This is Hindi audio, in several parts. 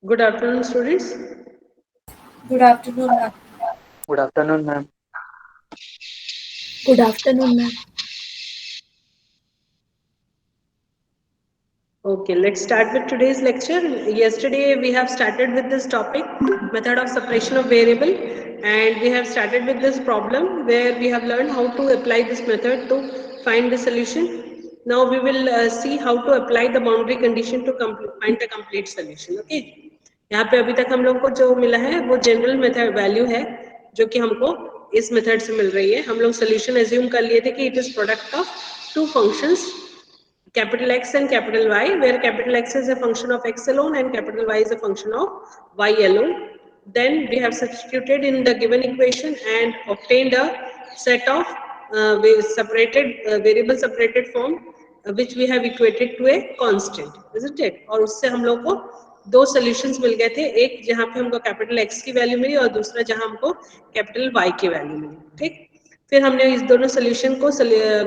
Good afternoon, students. Good afternoon, ma'am. Good afternoon, ma'am. Good afternoon, ma'am. Okay, let's start with today's lecture. Yesterday we have started with this topic, method of separation of variable, and we have started with this problem where we have learned how to apply this method to find the solution. Now we will see how to apply the boundary condition to find the complete solution. Okay. यहाँ पे अभी तक हम लोग को जो मिला है वो जनरल मेथड वैल्यू है जो कि हमको इस मेथड से मिल रही है. हम लोग सोल्यूशन एज्यूम कर लिए थे कि it is product of two functions capital X and capital Y, where capital X is a function of X alone and capital Y is a function of Y alone. Then we have substituted in the given equation and obtained a set of variable separated form, which we have equated to a constant, isn't it? और उससे हम लोग को दो सॉल्यूशंस मिल गए थे, एक जहाँ पे हमको कैपिटल X की वैल्यू मिली और दूसरा जहाँ हमको कैपिटल Y की वैल्यू मिली. ठीक. फिर हमने इस दोनों सोल्यूशन को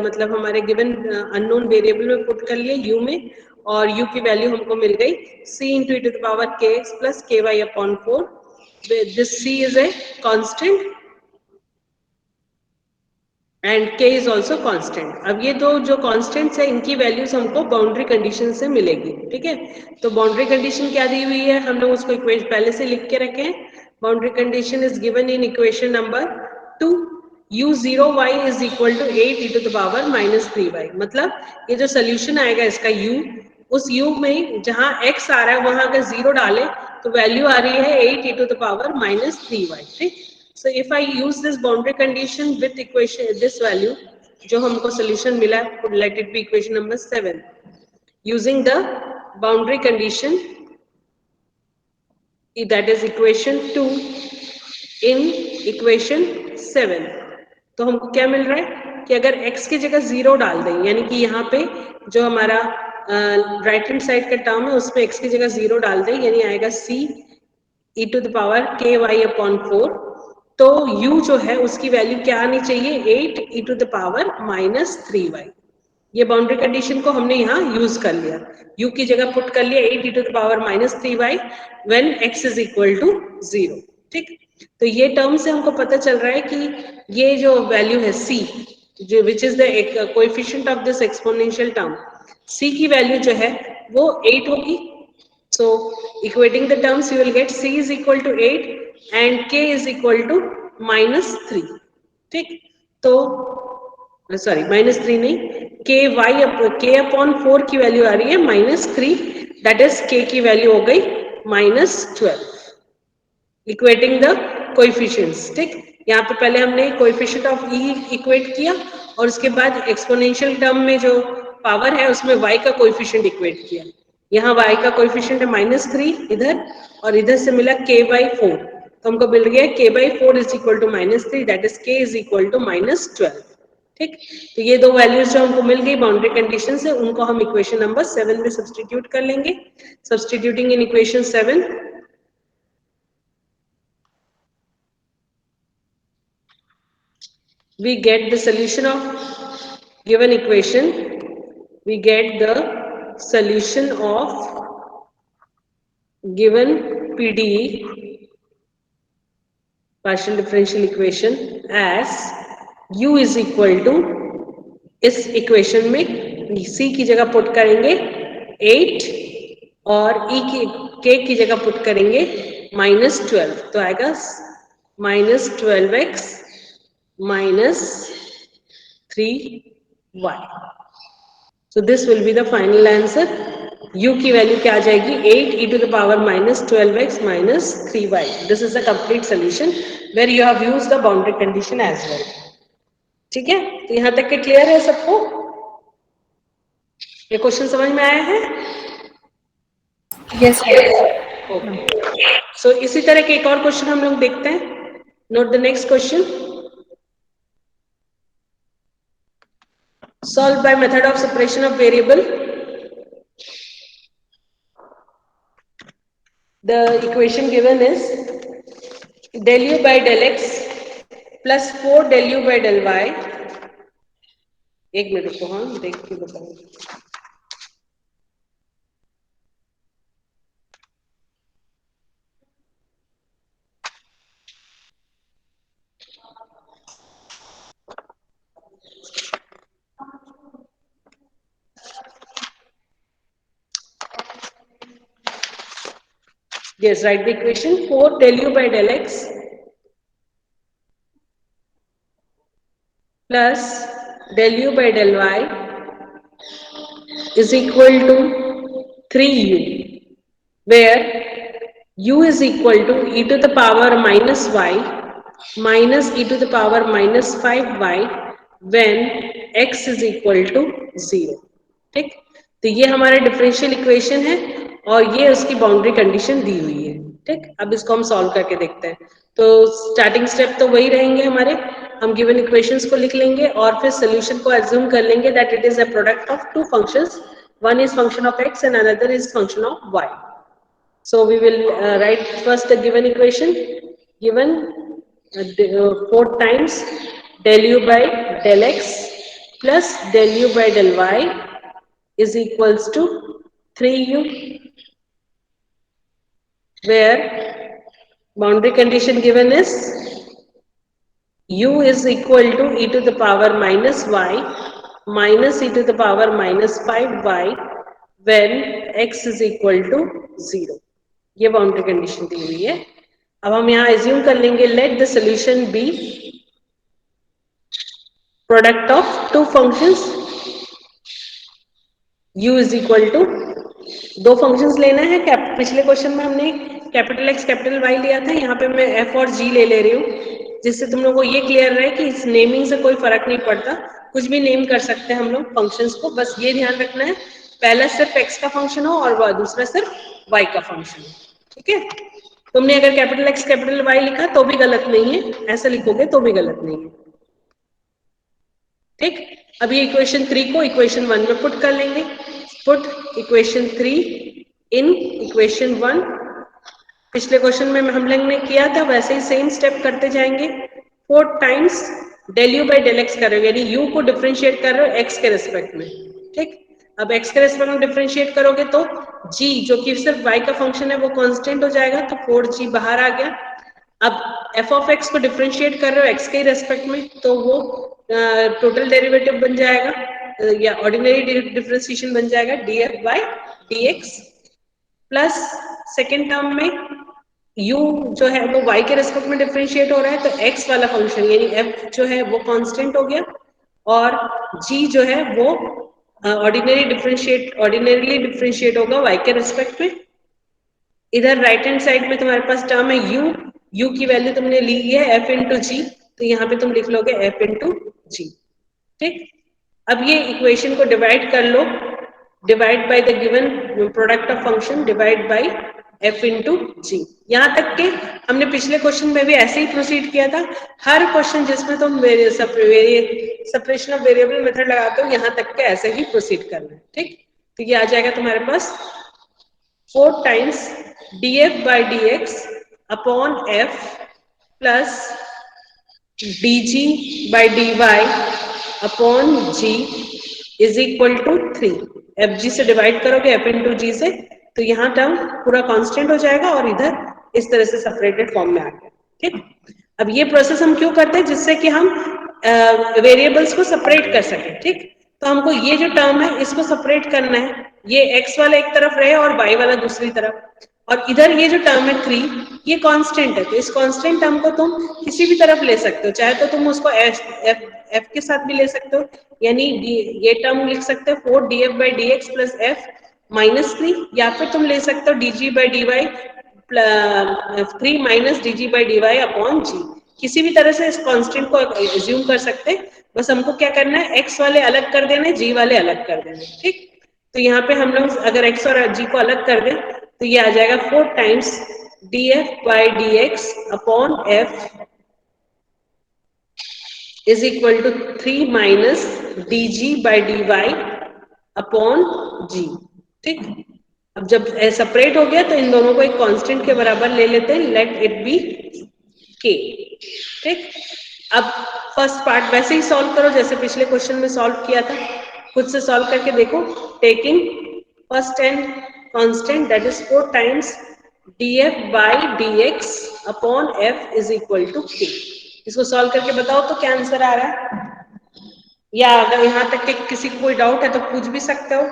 मतलब हमारे गिवन अननोन वेरिएबल में पुट कर लिए u में, और u की वैल्यू हमको मिल गई c into e to the power kx plus ky upon 4. This c is a constant and k is also constant. अब ये दो जो कॉन्स्टेंट्स है इनकी वैल्यूज हमको बाउंड्री कंडीशन से मिलेगी, ठीक है। तो बाउंड्री कंडीशन क्या दी हुई है, हम लोग उसको इक्वेशन पहले से लिख के रखे हैं। Boundary condition is given in equation number 2, u0y is equal to 8 e to the power -3y। मतलब ये जो सोल्यूशन आएगा इसका u, उस u में जहां x आ रहा है वहां अगर 0 डाले तो वैल्यू आ रही है 8 e to the power -3y, ठीक। So if I use this boundary condition with equation, this value, जो हमको solution मिला, let it be equation number 7. Using the boundary condition, that is equation 2 in equation 7. तो हमको क्या मिल रहा है कि अगर x की जगह 0 डाल दें, यानी कि यहाँ पे जो हमारा राइट हैंड साइड का टर्म है उसमें x की जगह 0 डाल दें, यानी आएगा c e to the power ky upon 4। तो u जो है उसकी वैल्यू क्या आनी चाहिए, 8 e to the power -3y। ये बाउंड्री कंडीशन को हमने यहाँ यूज कर लिया, u की जगह पुट कर लिया 8 e to the power -3y when x is equal to 0, ठीक। तो ये टर्म से हमको पता चल रहा है कि ये जो वैल्यू है c, जो विच is the coefficient of this exponential term, c की वैल्यू जो है वो 8 होगी। So equating the terms, you will get c is equal to 8 and k is equal to -3, ठीक। तो सॉरी -3 नहीं, k अपॉन 4 की वैल्यू आ रही है -3, दैट इज k की वैल्यू हो गई -12। इक्वेटिंग द कोएफिशिएंट्स, ठीक। यहाँ पे पहले हमने कोएफिशिएंट ऑफ e इक्वेट किया और उसके बाद एक्सपोनेंशियल टर्म में जो पावर है उसमें y का कोएफिशिएंट इक्वेट किया। यहाँ y का कोएफिशिएंट है -3 इधर, और इधर से मिला k/4, तो हमको मिल गया k/4 is equal to -3, that is k is equal to -12, ठीक। तो ये दो वैल्यूज जो हमको मिल गई बाउंड्री कंडीशन से, उनको हम इक्वेशन नंबर 7 में सब्स्टिट्यूट कर लेंगे। Substituting in equation 7, we get the solution of given equation, we get the solution of given PDE, partial differential equation, as u is equal to, इस इक्वेशन में c की जगह पुट करेंगे 8 और k की जगह पुट करेंगे -12, तो आएगा -12x -3y। So this will be the final answer. u की वैल्यू क्या आ जाएगी, 8 e to the power -12x -3y. This is the complete solution where you have used the boundary condition as well. ठीक है, तो यहाँ तक के क्लियर है सबको? ये क्वेश्चन समझ में आया है? Yes. ओके, सो इसी तरह के एक और क्वेश्चन हम लोग देखते हैं। Note the next question. Solved by method of separation of variable. The equation given is del u by del x plus 4 del u by del y. एक मिनट को, हाँ देख के बताऊँ। Yes, write the equation 4 del u by del x plus del u by del y is equal to 3u, where u is equal to e to the power minus y minus e to the power minus 5y when x is equal to 0, ठीक। तो ये हमारा डिफरेंशियल इक्वेशन है और ये उसकी बाउंड्री कंडीशन दी हुई है, ठीक। अब इसको हम सॉल्व करके देखते हैं। तो स्टार्टिंग स्टेप तो वही रहेंगे हमारे, हम गिवन इक्वेशंस को लिख लेंगे और फिर सोल्यूशन को एज्यूम कर लेंगे that it is a product of two functions, one is function of x and another is function of y. So we will write first the given equation, given 4 times del u by del x plus del u by del y is equals to 3u, where boundary condition given is u is equal to e to the power minus y minus e to the power minus 5y when x is equal to 0. ये बाउंड्री कंडीशन दी हुई है. अब हम यहाँ एज्यूम कर लेंगे let the solution be product of two functions u is equal to दो फंक्शंस लेना है. पिछले क्वेश्चन में हमने कैपिटल एक्स कैपिटल वाई लिया था. यहाँ पे मैं एफ और जी ले रही हूँ जिससे तुम लोगों को ये क्लियर रहे कि इस नेमिंग से कोई फर्क नहीं पड़ता. कुछ भी नेम कर सकते हैं हम लोग फंक्शंस को. बस ये ध्यान रखना है पहला सिर्फ एक्स का फंक्शन हो और दूसरा सिर्फ वाई का फंक्शन हो. ठीक है. तुमने अगर कैपिटल एक्स कैपिटल वाई लिखा तो भी गलत नहीं है, ऐसा लिखोगे तो भी गलत नहीं है. ठीक. अभी इक्वेशन 3 को इक्वेशन 1 में पुट कर लेंगे. Put equation 3 in equation 1. पिछले क्वेश्चन में हम लोग ने किया था वैसे ही सेम स्टेप करते जाएंगे. 4 times del u by del x कर रहे हो यानी यू को डिफरेंशिएट कर रहे हो एक्स के रेस्पेक्ट में. ठीक. अब एक्स के रेस्पेक्ट में डिफरेंशिएट करोगे तो जी जो कि सिर्फ वाई का फंक्शन है वो कांस्टेंट हो जाएगा तो 4g बाहर आ गया. अब एफ ऑफ एक्स को डिफरेंशिएट कर रहे हो एक्स के रेस्पेक्ट में तो वो टोटल डेरिवेटिव बन जाएगा या ऑर्डिनरी डिफरेंशिएशन बन जाएगा df by dx plus second term में u जो है वो y के रेस्पेक्ट में डिफरेंशिएट हो रहा है तो x वाला फंक्शन यानी f जो है वो कांस्टेंट हो गया और g जो है वो ऑर्डिनरीली डिफरेंशिएट होगा y के रेस्पेक्ट में. इधर राइट हैंड साइड में तुम्हारे पास टर्म है u की वैल्यू तुमने ली है f इंटू जी तो यहाँ पे तुम लिख लोगे f इंटू जी. ठीक. अब ये इक्वेशन को डिवाइड कर लो. Divide by the given product of function divide by f into g. यहाँ तक के हमने पिछले क्वेश्चन में भी ऐसे ही प्रोसीड किया था. हर क्वेश्चन जिसमें तुम सेपरेशन ऑफ वेरिएबल मेथड लगाते हो यहाँ तक के ऐसे ही प्रोसीड करना है. ठीक. तो ये आ जाएगा तुम्हारे पास 4 times df by dx upon f plus dg by dy upon g is equal to 3. fg से डिवाइड करोगे f इंटू जी से तो यहाँ टर्म पूरा कांस्टेंट हो जाएगा और इधर इस तरह से सेपरेटेड फॉर्म में आ गया. ठीक. अब ये प्रोसेस हम क्यों करते हैं जिससे कि हम वेरिएबल्स को सेपरेट कर सकें. ठीक. तो हमको ये जो टर्म है इसको सेपरेट करना है. ये x वाला एक तरफ रहे और y वाला दूसरी तरफ और इधर ये जो टर्म है 3 ये कांस्टेंट है तो इस कांस्टेंट टर्म को तुम किसी भी तरफ ले सकते हो. चाहे तो तुम उसको f के साथ भी ले सकते हो यानी ये टर्म लिख सकते हो 4 df by dx plus f minus 3 या फिर तुम ले सकते हो dg by dy 3 minus dg by dy upon g. किसी भी तरह से इस कांस्टेंट को एज्यूम कर सकते हैं. बस हमको क्या करना है x वाले अलग कर देने g वाले अलग कर देने. ठीक. तो यहाँ पे हम लोग अगर x और g को अलग कर दें तो ये आ जाएगा 4 times df by dx upon f is equal to 3 minus dg by dy upon g. ठीक. अब जब सेपरेट हो गया तो इन दोनों को एक कांस्टेंट के बराबर ले लेते हैं. Let it be k. ठीक. अब फर्स्ट पार्ट वैसे ही सॉल्व करो जैसे पिछले क्वेश्चन में सॉल्व किया था. खुद से सॉल्व करके देखो. Taking first and constant that is 4 times df by dx upon f is equal to k. इसको सॉल्व करके बताओ तो क्या आंसर आ रहा है. या अगर यहाँ तक के किसी को कोई डाउट है तो पूछ भी सकते हो.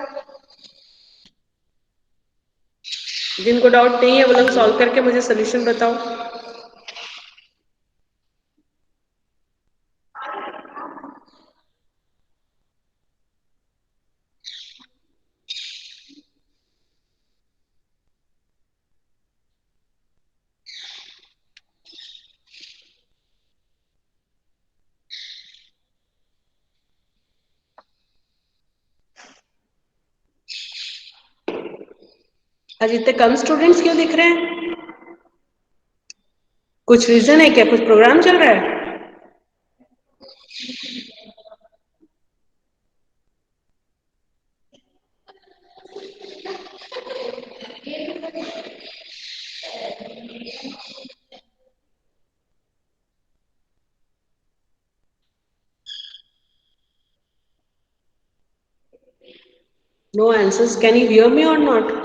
जिनको डाउट नहीं है वो लोग सॉल्व करके मुझे सोल्यूशन बताओ. आज इतने कम स्टूडेंट्स क्यों दिख रहे हैं. कुछ रीजन है क्या. कुछ प्रोग्राम चल रहा है. No answers. Can you hear me or not?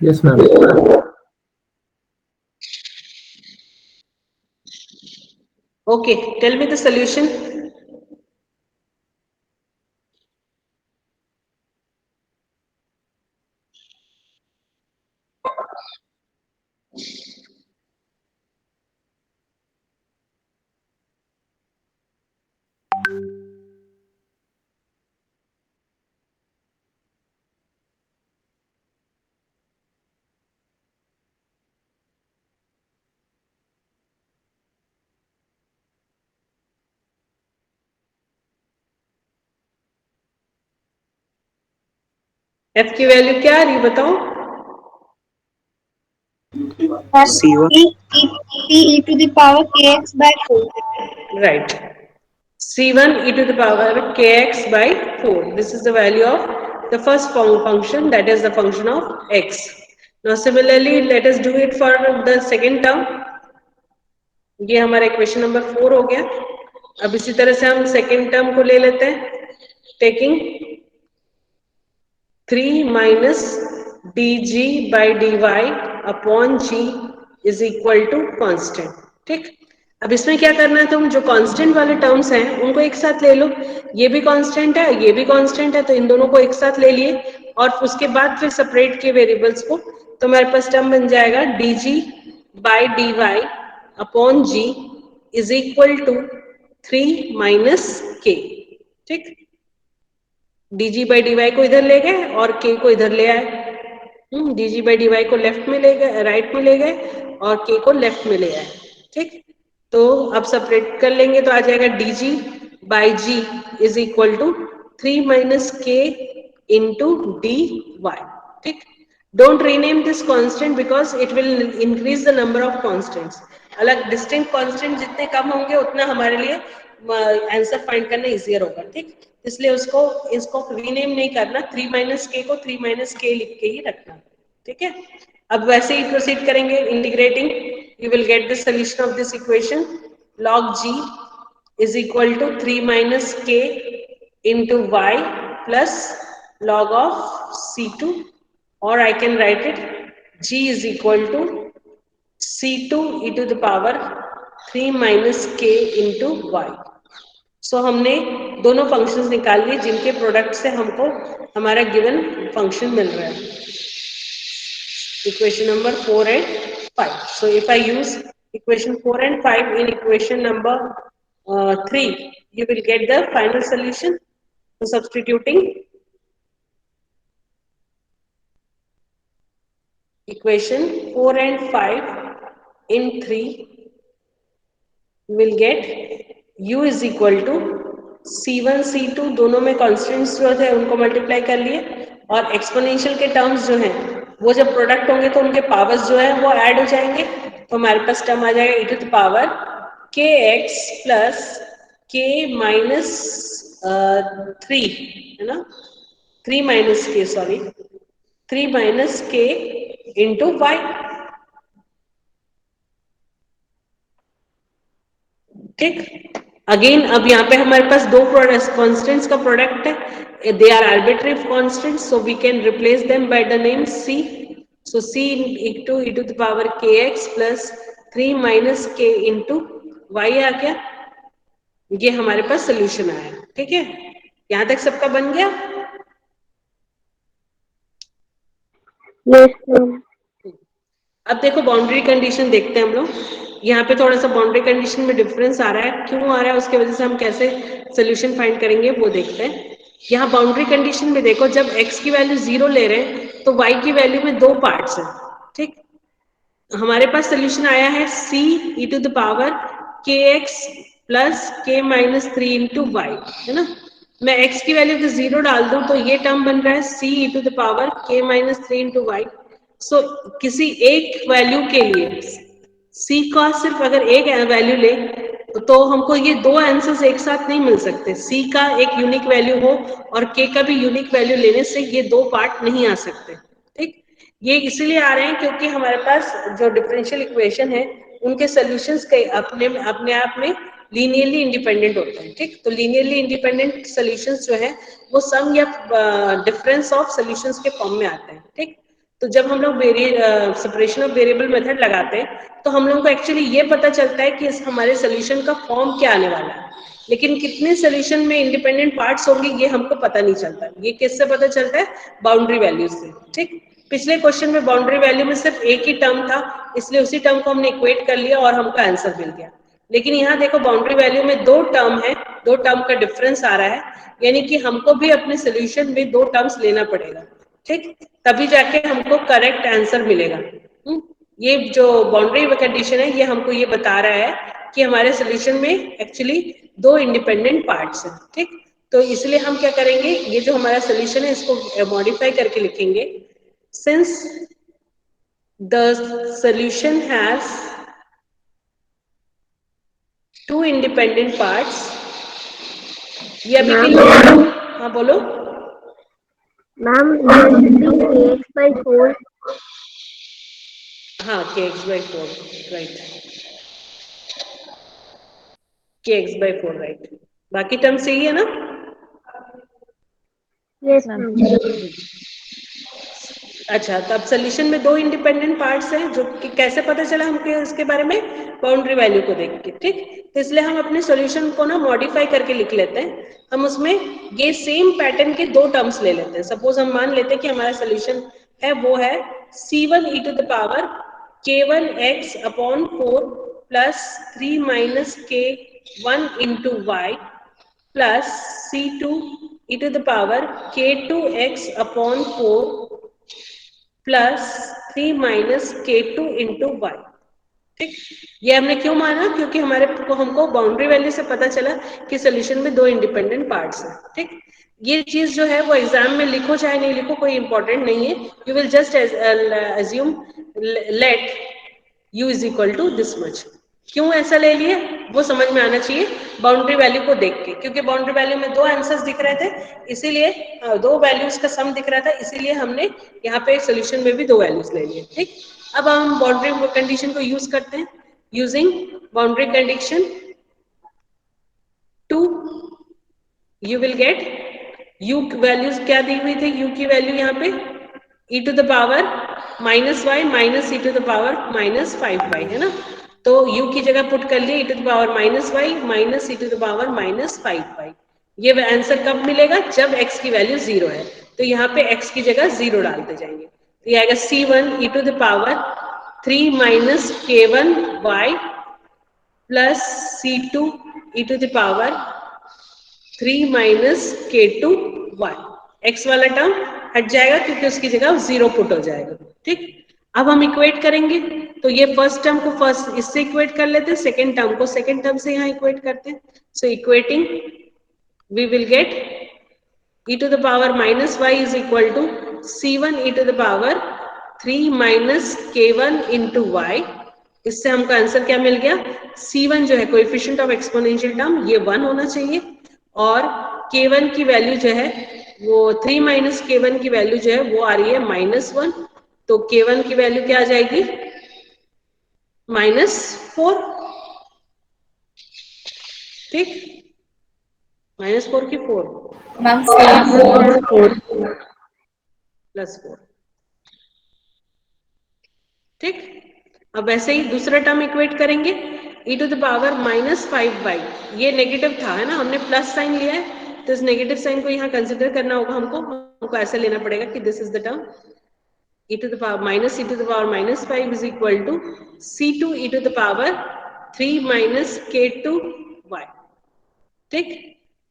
Yes, ma'am. Okay, tell me the solution. F की वैल्यू क्या आ रही बताओ? C1. e to the power kx by 4. Right. C1 e to the power kx by 4. This is the value of the first function, that is the function of x. Now similarly, let us do it for the second term. ये हमारा इक्वेशन नंबर 4 हो गया. अब इसी तरह से हम सेकेंड टर्म को ले लेते हैं, taking 3 minus dg by dy upon g is equal to constant. ठीक. अब इसमें क्या करना है, तुम जो कांस्टेंट वाले टर्म्स हैं उनको एक साथ ले लो. ये भी कांस्टेंट है, ये भी कांस्टेंट है, तो इन दोनों को एक साथ ले लिए और उसके बाद फिर सेपरेट किए वेरिएबल्स को. तो हमारे पास टर्म बन जाएगा dg by dy upon g is equal to 3 minus k. ठीक. dg by dy को इधर ले गए और k को इधर ले आए. dg by dy को लेफ्ट में ले गए, राइट में ले गए और k को लेफ्ट में ले आए. ठीक. तो अब सेपरेट कर लेंगे तो आ जाएगा dg by g is equal to 3 minus k into dy. ठीक. Don't rename this constant because it will increase the number of constants. अलग distinct constant जितने कम होंगे उतना हमारे लिए आंसर फाइंड करना इजियर होगा. ठीक. इसलिए उसको इसको रीनेम नहीं करना, 3 माइनस के को 3 माइनस के लिख के ही रखना. ठीक है. अब वैसे ही प्रोसीड करेंगे integrating. You will get the solution of this equation. log g is equal to 3 minus k into y plus log of c2, or I can write it g is equal to c2 e to the power 3 minus k into y. सो हमने दोनों फंक्शंस निकाल लिए जिनके प्रोडक्ट से हमको हमारा गिवन फंक्शन मिल रहा है. Equation number 4 and 5. So if I use equation 4 and 5 in equation number 3, you will get the final solution. So substituting equation 4 and 5 in 3, you will get u is equal to c1 c2 दोनों में कॉन्स्टेंट्स जो थे उनको मल्टीप्लाई कर लिए और एक्सपोनेंशियल के टर्म्स जो हैं वो जब प्रोडक्ट होंगे तो उनके पावर्स जो है वो ऐड हो जाएंगे. तो हमारे पास टर्म आ जाएगा e to the power kx plus k minus 3 है ना, 3 minus k sorry 3 minus k into y. ठीक. अगेन अब यहाँ पे हमारे पास दो कॉन्स्टेंट्स का प्रोडक्ट है. They are arbitrary constants, so we can replace them by the name c. सो c into e to the power kx plus 3 minus k into y आ गया. ये हमारे पास सोल्यूशन आया. ठीक है. यहाँ तक सबका बन गया. अब देखो बाउंड्री कंडीशन देखते हैं हम लोग. यहाँ पे थोड़ा सा बाउंड्री कंडीशन में डिफरेंस आ रहा है. क्यों आ रहा है उसके वजह से हम कैसे सोल्यूशन फाइंड करेंगे वो देखते हैं. यहाँ बाउंड्री कंडीशन में देखो, जब x की वैल्यू 0 ले रहे हैं तो y की वैल्यू में दो पार्ट्स हैं. ठीक. हमारे पास सोल्यूशन आया है c e to the power kx plus k minus 3 into y, है ना. मैं x की वैल्यू तो 0 डाल दूं तो ये टर्म बन रहा है c e to the power k minus 3 into y. सो किसी एक वैल्यू के लिए c का सिर्फ अगर एक वैल्यू ले तो हमको ये दो आंसर्स एक साथ नहीं मिल सकते. c का एक यूनिक वैल्यू हो और k का भी यूनिक वैल्यू लेने से ये दो पार्ट नहीं आ सकते. ठीक. ये इसीलिए आ रहे हैं क्योंकि हमारे पास जो डिफरेंशियल इक्वेशन है उनके सॉल्यूशंस के अपने आप में लीनियरली इंडिपेंडेंट होते हैं. ठीक. तो लीनियरली इंडिपेंडेंट सॉल्यूशंस जो है वो सम या डिफरेंस ऑफ सॉल्यूशंस के फॉर्म में आते हैं. ठीक. तो जब हम लोग सेपरेशन ऑफ वेरिएबल मेथड लगाते हैं तो हम लोगों को एक्चुअली ये पता चलता है कि इस हमारे सोल्यूशन का फॉर्म क्या आने वाला है, लेकिन कितने सोल्यूशन में इंडिपेंडेंट पार्ट्स होंगे ये हमको पता नहीं चलता। ये किससे पता चलता है? बाउंड्री वैल्यू से। ठीक, पिछले क्वेश्चन में बाउंड्री वैल्यू में सिर्फ एक ही टर्म था, इसलिए उसी टर्म को हमने इक्वेट कर लिया और हमको आंसर मिल गया। लेकिन यहाँ देखो बाउंड्री वैल्यू में दो टर्म है, दो टर्म का डिफरेंस आ रहा है, यानी कि हमको भी अपने सोल्यूशन में दो टर्म्स लेना पड़ेगा। ठीक, तभी जाके हमको करेक्ट आंसर मिलेगा। ये जो बाउंड्री कंडीशन है ये हमको ये बता रहा है कि हमारे सोल्यूशन में एक्चुअली दो इंडिपेंडेंट पार्ट्स हैं। ठीक, तो इसलिए हम क्या करेंगे, ये जो हमारा सोल्यूशन है इसको मॉडिफाई करके लिखेंगे। Since the solution has two independent parts, ये अभी भी हाँ बोलो मैम, kx/4। हाँ kx/4 राइट, kx/4 राइट, बाकी टर्म सही है ना? Yes ma'am. अच्छा, तो अब सोल्यूशन में दो इंडिपेंडेंट पार्ट्स हैं, जो कि कैसे पता चला हमको इसके बारे में? बाउंड्री वैल्यू को देख के। ठीक, तो इसलिए हम अपने सॉल्यूशन को ना मॉडिफाई करके लिख लेते हैं। हम उसमें ये सेम पैटर्न के दो टर्म्स ले लेते हैं। सपोज हम मान लेते हैं कि हमारा सोल्यूशन है वो है c1 e to the power k1x upon 4 plus 3 minus k1 into y plus c2 e to the power k2x upon 4 plus 3 minus k2 into y. ठीक, ये हमने क्यों माना? क्योंकि हमारे को हमको बाउंड्री वैल्यू से पता चला कि सोल्यूशन में दो इंडिपेंडेंट पार्ट्स हैं। ठीक, ये चीज जो है वो एग्जाम में लिखो चाहे नहीं लिखो कोई इंपॉर्टेंट नहीं है, you will just assume let u is equal to this much. क्यों ऐसा ले लिए वो समझ में आना चाहिए बाउंड्री वैल्यू को देख के, क्योंकि बाउंड्री वैल्यू में दो आंसर्स दिख रहे थे, इसीलिए दो वैल्यूज का सम दिख रहा था, इसीलिए हमने यहाँ पे सोल्यूशन में भी दो वैल्यूज ले लिए। ठीक, अब हम बाउंड्री कंडीशन को यूज करते हैं। Using boundary condition 2 you will get u values क्या दी हुई थी, u की वैल्यू यहाँ पे e to the power minus y minus e to the power minus 5y है ना, तो u की जगह पुट कर लिए e to the power minus y minus e to the power minus 5y। ये आंसर कब मिलेगा? जब x की वैल्यू 0 है, तो यहाँ पे x की जगह 0 डालते जाएंगे, तो ये आएगा c1 e to the power 3 minus k1y plus c2 e to the power 3 minus k2y। x वाला टर्म हट जाएगा क्योंकि उसकी जगह 0 पुट हो जाएगा। ठीक, अब हम इक्वेट करेंगे, तो ये फर्स्ट टर्म को फर्स्ट इससे इक्वेट कर लेते हैं, सेकेंड टर्म को सेकेंड टर्म से यहाँ इक्वेट करते हैं। सो equating we will get e to the power minus y is equal to c1 e to the power 3 minus k1 into y। इससे हमको आंसर क्या मिल गया? c1 जो है कोएफिशिएंट ऑफ एक्सपोनेंशियल टर्म ये 1 होना चाहिए, और k1 की वैल्यू जो है वो 3 माइनस k1 की वैल्यू जो है वो आ रही है -1, तो k1 की वैल्यू क्या आ जाएगी? -4। ठीक, -4 की 4 मैम +4। ठीक, अब ऐसे ही दूसरा टर्म इक्वेट करेंगे e to the power -5y, ये नेगेटिव था है ना, हमने प्लस साइन लिया है, तो इस नेगेटिव साइन को यहाँ कंसिडर करना होगा हमको ऐसे लेना पड़ेगा कि this is the term e to the power minus e to the power -5 is equal to c2 e to the power 3 minus k2y। ठीक,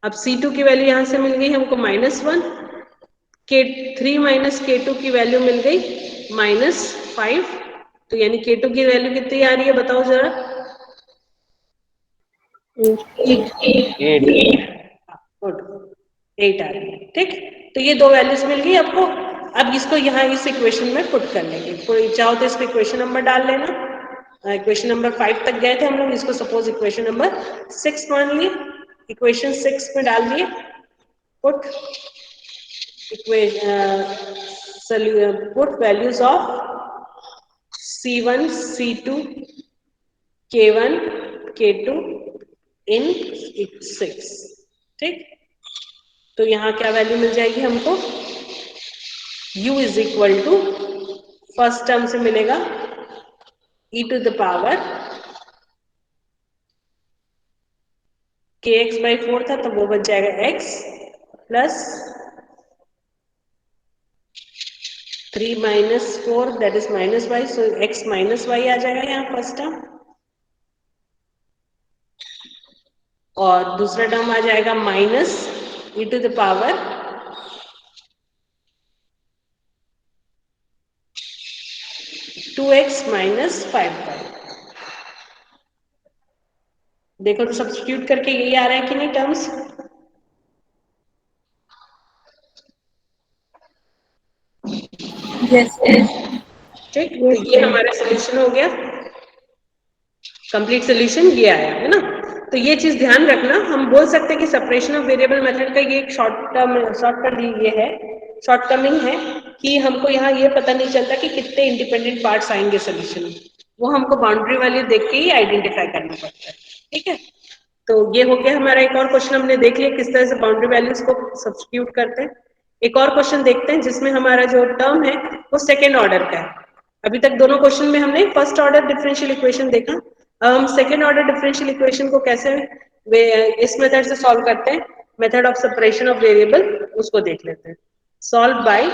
अब c2 की वैल्यू यहाँ से मिल गई हमको -1, k3 माइनस k2 की वैल्यू मिल गई -5, तो यानी k2 की वैल्यू कितनी आ रही है बताओ जरा? 8 आ रही है। ठीक, तो ये दो वैल्यूज मिल गई आपको। अब इसको यहाँ इस इक्वेशन में पुट कर लेंगे, कोई चाहो तो इसको इक्वेशन नंबर डाल लेना। इक्वेशन नंबर 5 तक गए थे हम लोग, इसको सपोज इक्वेशन नंबर 6 मान लिए, इक्वेशन 6 में डाल दिए put put values of c1 c2 k1 k2 इन 6। ठीक, तो यहाँ क्या वैल्यू मिल जाएगी हमको? u is equal to first term से मिलेगा e to the power kx by 4 था तो वो बच जाएगा x plus 3 minus 4 that is minus y, so x minus y आ जाएगा यहाँ फर्स्ट टर्म, और दूसरा टर्म आ जाएगा minus e to the power 2x minus 5y। देखो तो सब्स्टिट्यूट करके यही आ रहा है कि नहीं टर्म्स? Yes. ठीक, तो ये हमारा सोल्यूशन हो गया, कंप्लीट सोल्यूशन ये आया है ना। तो ये चीज ध्यान रखना, हम बोल सकते हैं कि सेपरेशन ऑफ वेरिएबल मेथड का ये एक शॉर्टकट ये है, शॉर्टकमिंग है कि हमको यहाँ ये पता नहीं चलता कि कितने इंडिपेंडेंट पार्ट्स आएंगे सोल्यूशन में, वो हमको बाउंड्री वैल्यू देख के ही आइडेंटिफाई करना पड़ता है। ठीक है, तो ये हो गया हमारा एक और क्वेश्चन, हमने देख लिया किस तरह से बाउंड्री वैल्यूज को सब्स्टिट्यूट करते हैं। एक और क्वेश्चन देखते हैं जिसमें हमारा जो टर्म है वो सेकेंड ऑर्डर का है। अभी तक दोनों क्वेश्चन में हमने फर्स्ट ऑर्डर डिफरेंशियल इक्वेशन देखा, अब हम सेकेंड ऑर्डर डिफरेंशियल इक्वेशन को कैसे इस मेथड से सॉल्व करते हैं, method of separation of variable, उसको देख लेते हैं। Solve by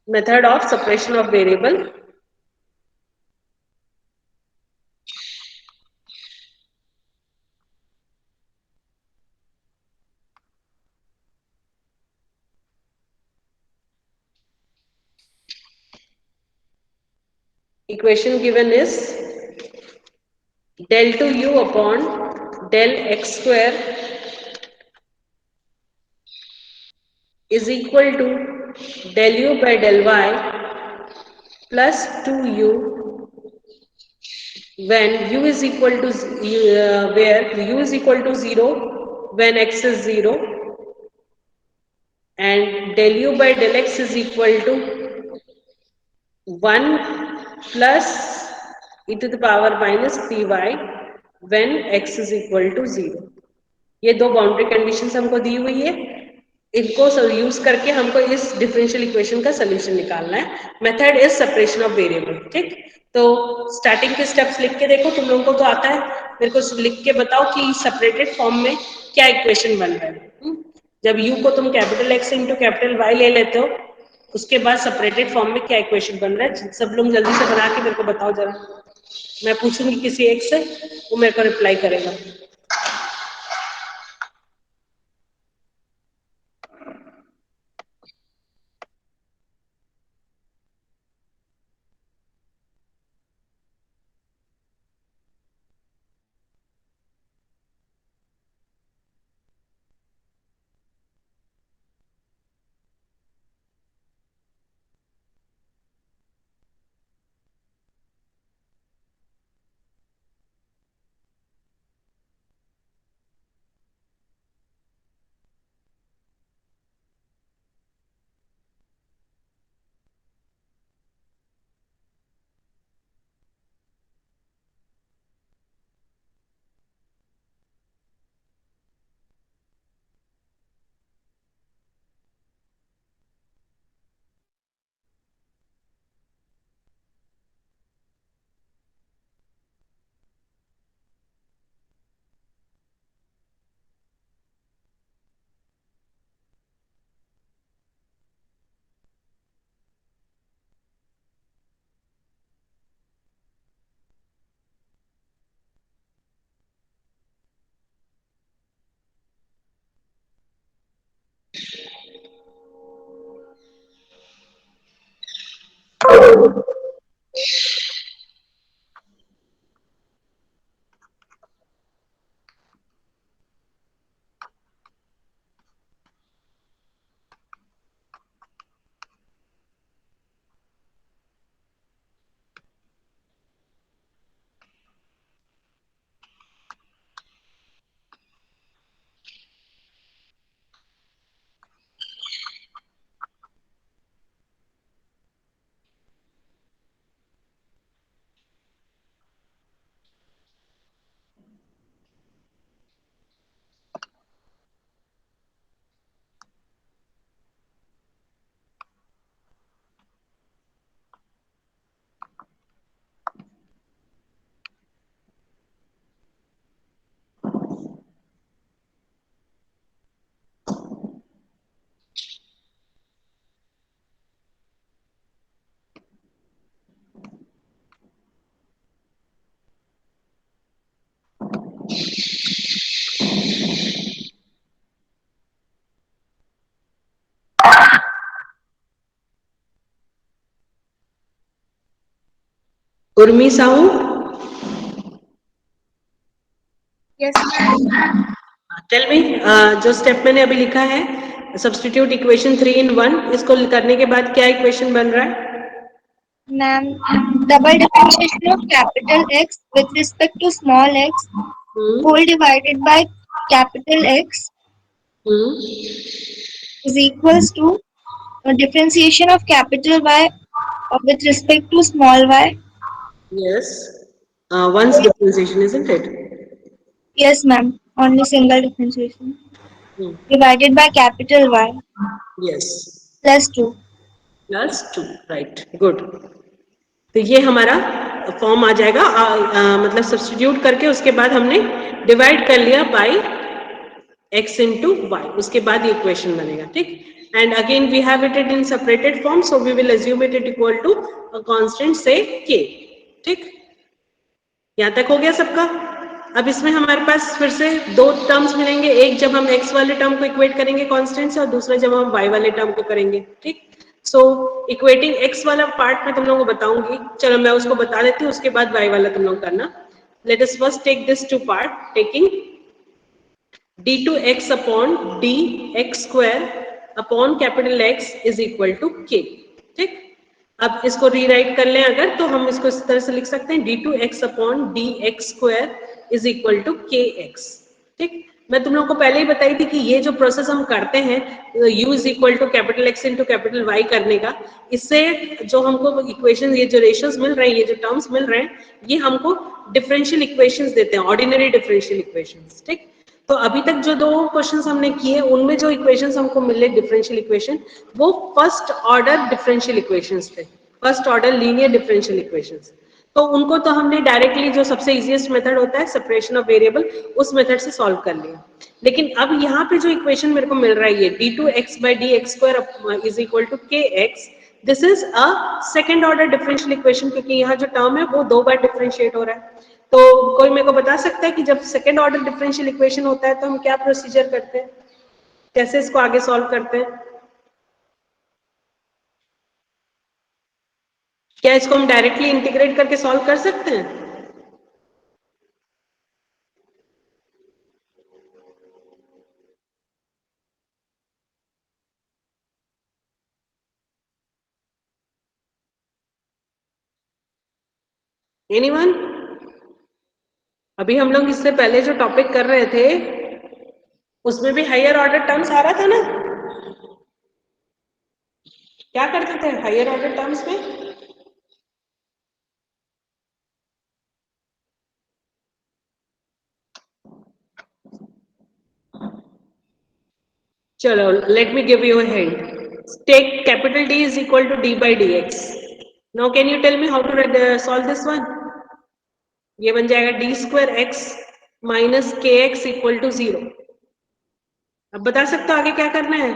method of separation of variable. Equation given is del 2u upon del x square is equal to del u by del y plus 2u when u is equal to where u is equal to 0 when x is 0, and del u by del x is equal to 1 plus e to the power minus py when x is equal to 0। ये दो बाउंड्री कंडीशंस हमको दी हुई है, इनको यूज करके हमको इस डिफरेंशियल इक्वेशन का सोल्यूशन निकालना है। Method is separation of variable. ठीक, तो स्टार्टिंग के स्टेप्स लिख के देखो, तुम लोगों को तो आता है, मेरे को लिख के बताओ कि सेपरेटेड फॉर्म में क्या इक्वेशन बन रहा है। जब u को तुम capital X into capital Y ले लेते हो, उसके बाद सेपरेटेड फॉर्म में क्या इक्वेशन बन रहा है, सब लोग जल्दी से बना के मेरे को बताओ जरा। मैं पूछूंगी किसी एक से, वो मेरे को रिप्लाई करेगा। Urmi Sahu, Yes, ma'am. Tell me, जो स्टेप मैंने अभी लिखा है, सब्स्टिट्यूट इक्वेशन 3 in 1, इसको करने के बाद क्या इक्वेशन बन रहा है? Ma'am, double differentiation of capital X with respect to small x whole divided by capital X is equals to a differentiation of capital Y with respect to small y. Yes, one's differentiation, isn't it? Yes, ma'am. Only single differentiation Hmm. divided by capital Y Yes, plus 2. +2, right, good. तो ये हमारा फॉर्म आ जाएगा, मतलब सब्स्टिट्यूट करके उसके बाद हमने डिवाइड कर लिया बाय x into y, उसके बाद ये इक्वेशन बनेगा, ठीक। And again we have it in separated form, so we will assume it equal to a constant से k, ठीक। यहाँ तक हो गया सबका। अब इसमें हमारे पास फिर से दो टर्म्स मिलेंगे, एक जब हम x वाले टर्म को इक्वेट करेंगे कांस्टेंट से, और दूसरा जब हम y वाले टर्म को करेंगे, ठीक। सो इक्वेटिंग x वाला पार्ट मैं तुम लोगों को बताऊंगी, चलो मैं उसको बता देती हूँ, उसके बाद y वाला तुम लोग करना। Let us first take this two part, taking d2x upon dx square upon capital X is equal to k, ठीक। अब इसको रीराइट कर लें अगर, तो हम इसको इस तरह से लिख सकते हैं d2x upon dx square is equal to kx, ठीक। मैं तुम लोगों को पहले ही बताई थी कि ये जो प्रोसेस हम करते हैं u is equal to capital X into capital Y करने का, इससे जो हमको इक्वेशन, ये जो रेशियोज मिल रहे हैं, ये जो टर्म्स मिल रहे हैं, ये हमको डिफरेंशियल इक्वेशंस देते हैं, ऑर्डिनरी डिफरेंशियल इक्वेशंस, ठीक। तो अभी तक जो दो क्वेश्चंस हमने किए, उनमें जो इक्वेशंस हमको मिले डिफरेंशियल इक्वेशन, वो फर्स्ट ऑर्डर डिफरेंशियल इक्वेशंस थे, first order linear differential equations. तो उनको तो हमने डायरेक्टली, जो सबसे इजीएस्ट मेथड होता है सेपरेशन ऑफ वेरिएबल, उस मेथड से सॉल्व कर लिया। लेकिन अब यहाँ पे जो इक्वेशन मेरे को मिल रहा है, ये d2x by dx square is equal to kx, this is a second order differential equation, क्योंकि यहाँ जो टर्म है वो दो बार डिफरेंशिएट हो रहा है। तो कोई मेरे को बता सकता है कि जब सेकेंड ऑर्डर डिफरेंशियल इक्वेशन होता है तो हम क्या प्रोसीजर करते हैं, कैसे इसको आगे सॉल्व करते हैं? क्या इसको हम डायरेक्टली इंटीग्रेट करके सॉल्व कर सकते हैं? एनीवन? अभी हम लोग इससे पहले जो टॉपिक कर रहे थे उसमें भी हायर ऑर्डर टर्म्स आ रहा था ना, क्या करते थे हायर ऑर्डर टर्म्स में? चलो let me give you a hint, take capital D is equal to d by dx. Now can you tell me how to solve this one? ये बन जाएगा d square x minus k x equal to 0। अब बता सकते हो आगे क्या करना है?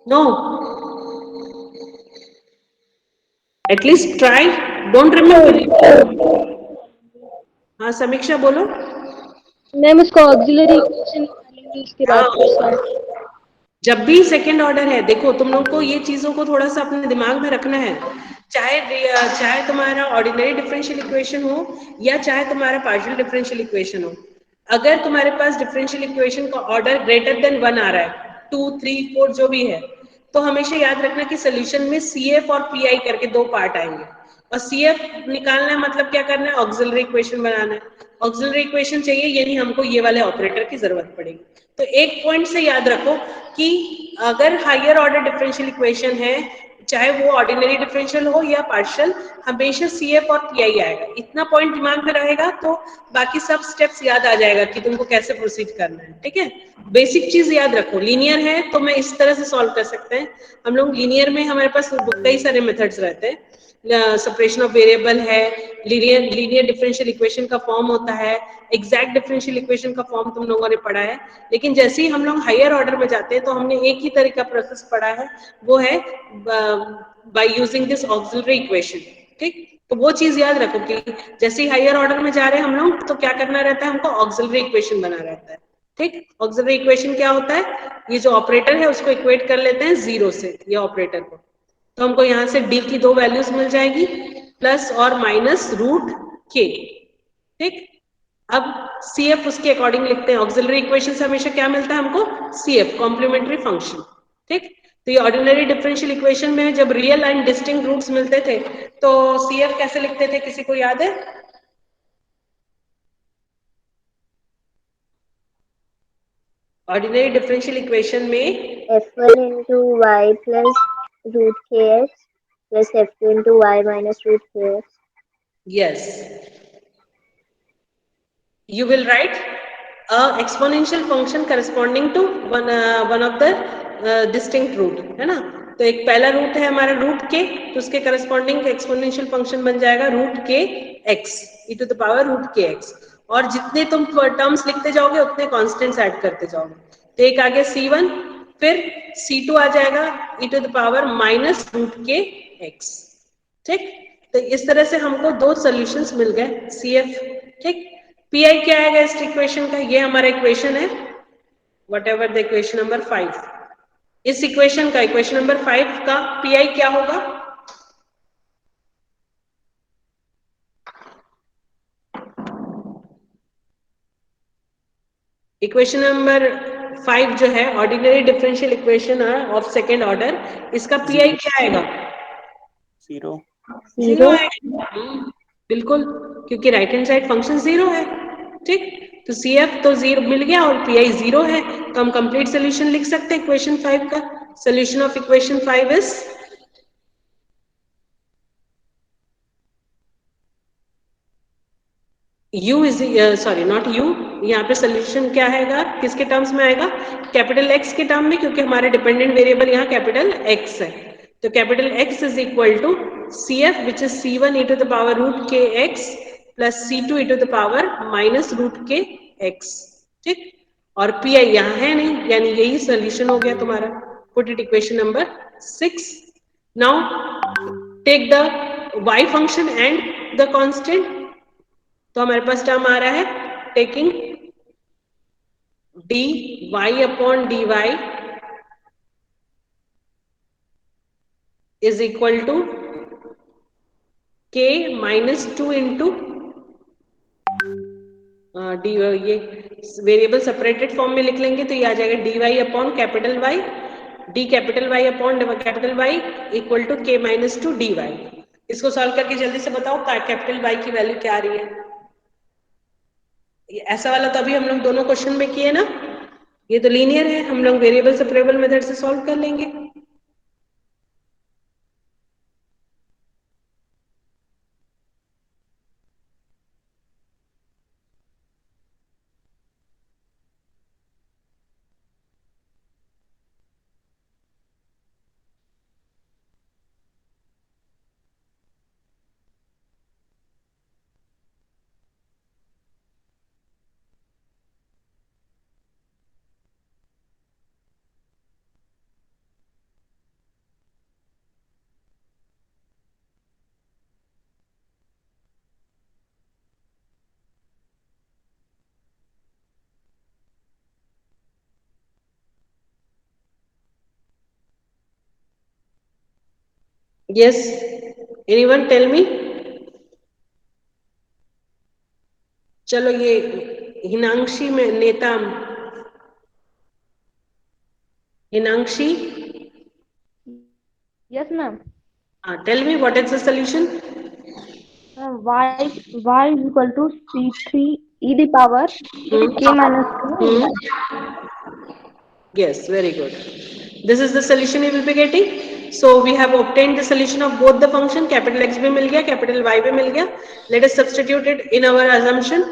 No, at least try, don't remember. हाँ समीक्षा बोलो। मैम उसको ऑक्सिलरी इक्वेशन निकालेंगे, उसके बाद फिर सॉल्व। जब भी सेकेंड ऑर्डर है, देखो तुम लोग को ये चीजों को थोड़ा सा अपने दिमाग में रखना है, चाहे तुम्हारा ऑर्डिनरी डिफरेंशियल इक्वेशन हो या चाहे तुम्हारा पार्शियल डिफरेंशियल इक्वेशन हो, अगर तुम्हारे पास डिफरेंशियल इक्वेशन का ऑर्डर ग्रेटर देन 1 आ रहा है, 2, 3, 4 जो भी है, तो हमेशा याद रखना कि सोल्यूशन में CF और PI करके दो पार्ट आएंगे, और CF निकालना है मतलब क्या करना है, ऑक्सिलरी इक्वेशन बनाना है। ऑक्सिलरी इक्वेशन चाहिए यानी हमको ये वाले ऑपरेटर की जरूरत पड़ेगी। तो एक पॉइंट से याद रखो कि अगर हायर ऑर्डर डिफरेंशियल इक्वेशन है, चाहे वो ऑर्डिनरी डिफरेंशियल हो या पार्शियल, हमेशा CF और PI आएगा। इतना पॉइंट दिमाग में रहेगा तो बाकी सब स्टेप्स याद आ जाएगा कि तुमको कैसे प्रोसीड करना है, ठीक है। बेसिक चीज याद रखो, लीनियर है तो मैं इस तरह से सॉल्व कर सकते हैं। हम लोग लीनियर में हमारे पास कई सारे मेथड्स रहते हैं, सेपरेशन ऑफ वेरिएबल है, लीनियर डिफरेंशियल इक्वेशन का फॉर्म होता है, एग्जैक्ट डिफरेंशियल इक्वेशन का फॉर्म तुम लोगों ने पढ़ा है। लेकिन जैसे ही हम लोग हायर ऑर्डर में जाते हैं तो हमने एक ही तरीका प्रोसेस पढ़ा है, वो है by using this auxiliary equation, ठीक। तो वो चीज याद रखो कि जैसे ही हायर ऑर्डर में जा रहे हैं हम लोग, तो क्या करना रहता है हमको, ऑक्सिलरी इक्वेशन बना रहता है। ठीक, ऑक्सिलरी इक्वेशन क्या होता है, ये जो ऑपरेटर है उसको इक्वेट कर लेते हैं जीरो से, ये ऑपरेटर को, तो हमको यहाँ से डी की दो वैल्यूज मिल जाएगी, प्लस और माइनस रूट के। ठीक, अब सी एफ उसके अकॉर्डिंग लिखते हैं, ऑक्सिलरी इक्वेशन से हमेशा क्या मिलता है हमको, सी एफ, कॉम्प्लीमेंट्री फंक्शन। ठीक, तो ये ऑर्डिनरी डिफरेंशियल इक्वेशन में जब रियल एंड डिस्टिंक्ट रूट्स मिलते थे तो सी एफ कैसे लिखते थे, किसी को याद है? ऑर्डिनरी डिफरेंशियल इक्वेशन में f1 into y plus root kx plus f2 into y minus root kx. yes, you will write a exponential function corresponding to one of the distinct root, है ना? तो एक पहला रूट है हमारा रूट के, तो उसके करस्पॉन्डिंग एक्सपोनेंशियल फंक्शन बन जाएगा root k x e to the power root k x, और जितने तुम टर्म्स लिखते जाओगे उतने कॉन्स्टेंट्स ऐड करते जाओगे। तो एक आगे C1, फिर C2 आ जाएगा e to the power minus root k x. ठीक, तो इस तरह से हमको दो सॉल्यूशंस मिल गए सी एफ। ठीक, पी आई क्या आएगा इस इक्वेशन का, ये हमारा इक्वेशन है, what ever the equation number 5, इस इक्वेशन का, इक्वेशन नंबर 5 का पी आई क्या होगा? इक्वेशन नंबर 5 जो है ordinary differential equation of second order, इसका पी आई क्या आएगा? जीरो। जीरो आएगा। बिल्कुल, क्योंकि right hand side function zero है। ठीक, तो सी एफ तो जीरो मिल गया और पी आई जीरो है, तो हम कंप्लीट सोल्यूशन लिख सकते हैं इक्वेशन 5 का। Solution of equation 5 is u is sorry not u, यहाँ पे सोल्यूशन क्या आएगा, किसके टर्म्स में आएगा, कैपिटल एक्स के टर्म में, क्योंकि हमारे डिपेंडेंट वेरिएबल यहाँ कैपिटल एक्स है। तो capital x is equal to c f which is C1 e to the power root k x plus C2 e to the power minus root k x. ठीक, और पी आई यहाँ है नहीं, यानी यही सोल्यूशन हो गया तुम्हारा। Put it equation number 6। Now take the y function and the constant, तो हमारे पास टर्म आ रहा है taking dy upon dy is equal to k minus 2 into d, ये वेरिएबल सेपरेटेड फॉर्म में लिख लेंगे तो ये आ जाएगा dy upon capital y, d capital Y upon capital Y equal to k minus 2 dy। इसको सॉल्व करके जल्दी से बताओ कैपिटल Y की वैल्यू क्या आ रही है। ऐसा वाला तो अभी हम लोग दोनों क्वेश्चन में किए ना, ये तो लीनियर है, हम लोग वेरिएबल सेपरेबल मेथड से सॉल्व कर लेंगे। Yes, anyone tell me? चलो ये हिनांशी में नेता, हिनांशी, Yes, ma'am. tell me what is the solution? Y is equal to C3 e the power k minus 2. Yes, very good. This is the solution we will be getting. So we have obtained the solution of both the function, capital X भी मिल गया, capital Y भी मिल गया. Let us substitute it in our assumption.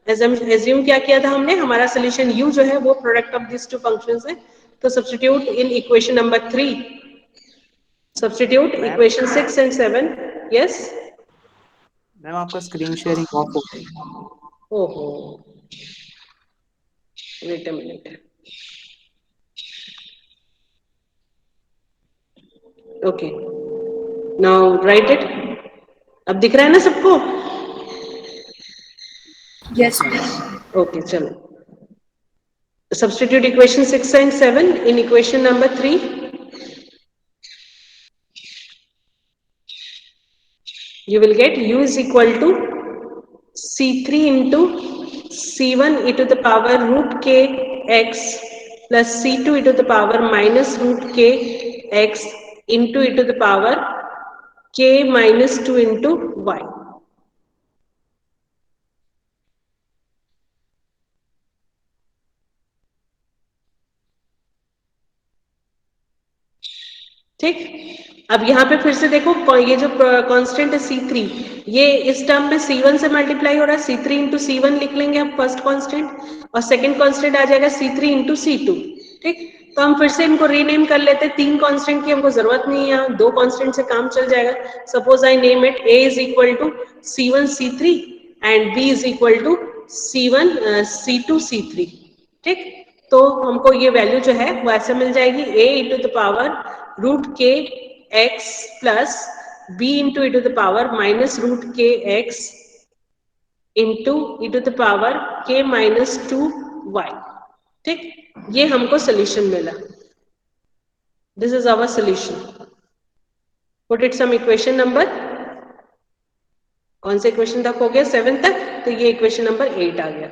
Assume क्या किया था हमने, हमारा solution U जो है वो product of these two functions है. तो substitute in equation number 3. Substitute equation 6 and 7. Yes. Ma'am आपका स्क्रीन शेयरिंग ऑफ हो गई। ओहो, wait a minute. Okay, now write it. अब दिख रहा है ना सबको? Yes. ओके, चलो. Substitute equation 6 and 7 in equation number 3. You will get u is equal to C3 into C1 e to the power root k x plus C2 e to the power minus root k x into e to the power k minus 2 into y. ठीक. अब यहाँ पे फिर से देखो, ये जो कांस्टेंट है C3, ये इस टर्म में C1 से मल्टीप्लाई हो रहा है. C3 इंटू C1 लिख लेंगे हम फर्स्ट कांस्टेंट, और सेकंड कांस्टेंट आ जाएगा C3 इंटू C2. ठीक. तो हम फिर से इनको रीनेम कर लेते हैं. 3 कांस्टेंट की हमको जरूरत नहीं है, 2 कांस्टेंट से काम चल जाएगा. Suppose I name it A is equal to C1 C3 and B is equal to C1 C2 C3. ठीक. तो हमको ये वैल्यू जो है वो ऐसे मिल जाएगी, A into the power root k x plus b into e to the power minus root k x into e to the power k minus 2y. ठीक. ये हमको सोल्यूशन मिला. This is our solution. Put it some equation number, कौन से इक्वेशन तक हो गया? 7 तक. तो ये इक्वेशन नंबर 8 आ गया.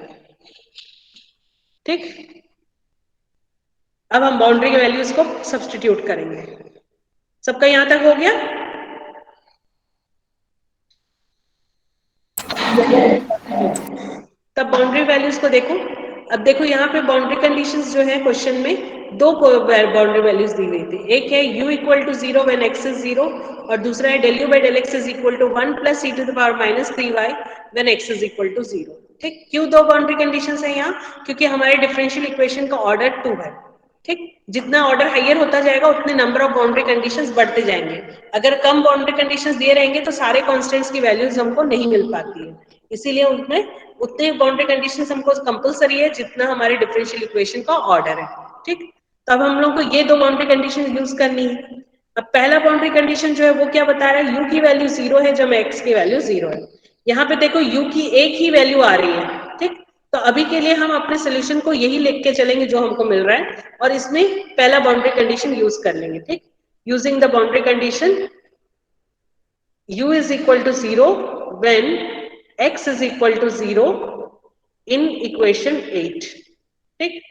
ठीक. अब हम बाउंड्री के वैल्यूज को सब्स्टिट्यूट करेंगे. सबका यहां तक हो गया? तब बाउंड्री वैल्यूज को देखो. अब देखो यहाँ पे बाउंड्री कंडीशंस जो है क्वेश्चन में, 2 बाउंड्री वैल्यूज दी गई थी. एक है u equal to 0 when x is 0, और दूसरा है del u by del x is equal to 1 plus e to the power minus 3y when x is equal to 0. ठीक. क्यों 2 बाउंड्री कंडीशंस है यहाँ? क्योंकि हमारे डिफरेंशियल इक्वेशन का ऑर्डर 2 है. ठीक. जितना ऑर्डर हायर होता जाएगा उतने नंबर ऑफ बाउंड्री कंडीशंस बढ़ते जाएंगे. अगर कम बाउंड्री कंडीशंस दिए रहेंगे तो सारे कांस्टेंट्स की वैल्यूज हमको नहीं मिल पाती है. इसीलिए उनमें उतने बाउंड्री कंडीशंस हमको कंपलसरी है जितना हमारे डिफरेंशियल इक्वेशन का ऑर्डर है. ठीक. तब हम लोग को ये 2 बाउंड्री कंडीशन यूज करनी है. अब पहला बाउंड्री कंडीशन जो है वो क्या बता रहा है? u की वैल्यू 0 है जब x की वैल्यू 0 है. यहाँ पे देखो u की एक ही वैल्यू आ रही है. ठीक. तो अभी के लिए हम अपने सोल्यूशन को यही लिख के चलेंगे जो हमको मिल रहा है, और इसमें पहला बाउंड्री कंडीशन यूज कर लेंगे. ठीक. Using the boundary condition u is equal to 0 when x is equal to 0 in equation 8. ठीक.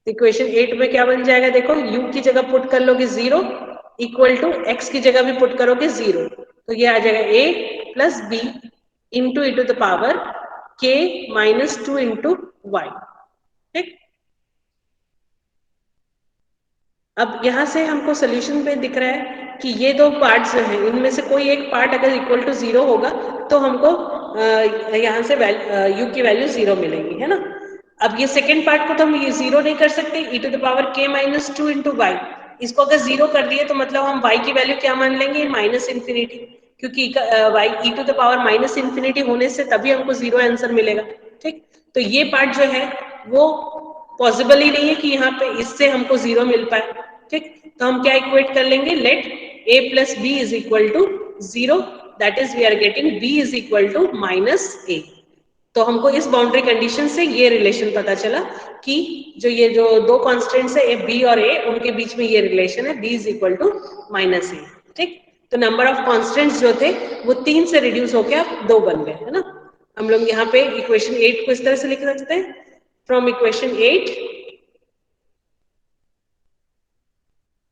इक्वेशन 8 में क्या बन जाएगा? देखो, u की जगह पुट कर लोगे 0 इक्वल टू x की जगह भी पुट करोगे 0, तो ये आ जाएगा a plus b into e to the power k minus 2 into y. ठीक. अब यहां से हमको सोल्यूशन पे दिख रहा है कि ये 2 पार्ट्स जो हैं इनमें से कोई एक पार्ट अगर इक्वल टू 0 होगा तो हमको यहाँ से u की वैल्यू 0 मिलेगी, है ना. अब ये सेकेंड पार्ट को तो हम ये 0 नहीं कर सकते. E to the power k minus 2 into y, इसको अगर 0 कर दिए तो मतलब हम y की वैल्यू क्या मान लेंगे? माइनस इन्फिनिटी, क्योंकि y e to the power minus infinity होने से तभी हमको 0 आंसर मिलेगा. ठीक. तो ये पार्ट जो है वो पॉसिबल ही नहीं है कि यहाँ पे इससे हमको 0 मिल पाए. ठीक. तो हम क्या इक्वेट कर लेंगे? Let a plus b is equal to 0, that is we are getting b is equal to minus a. तो हमको इस बाउंड्री कंडीशन से ये रिलेशन पता चला कि ये जो 2 कॉन्स्टेंट्स है b और a, उनके बीच में ये रिलेशन है b is equal to minus a. ठीक. तो नंबर ऑफ कॉन्स्टेंट्स जो थे वो 3 से रिड्यूस होके अब 2 बन गए, है ना. हम लोग यहाँ पे इक्वेशन 8 को इस तरह से लिख सकते हैं. From equation 8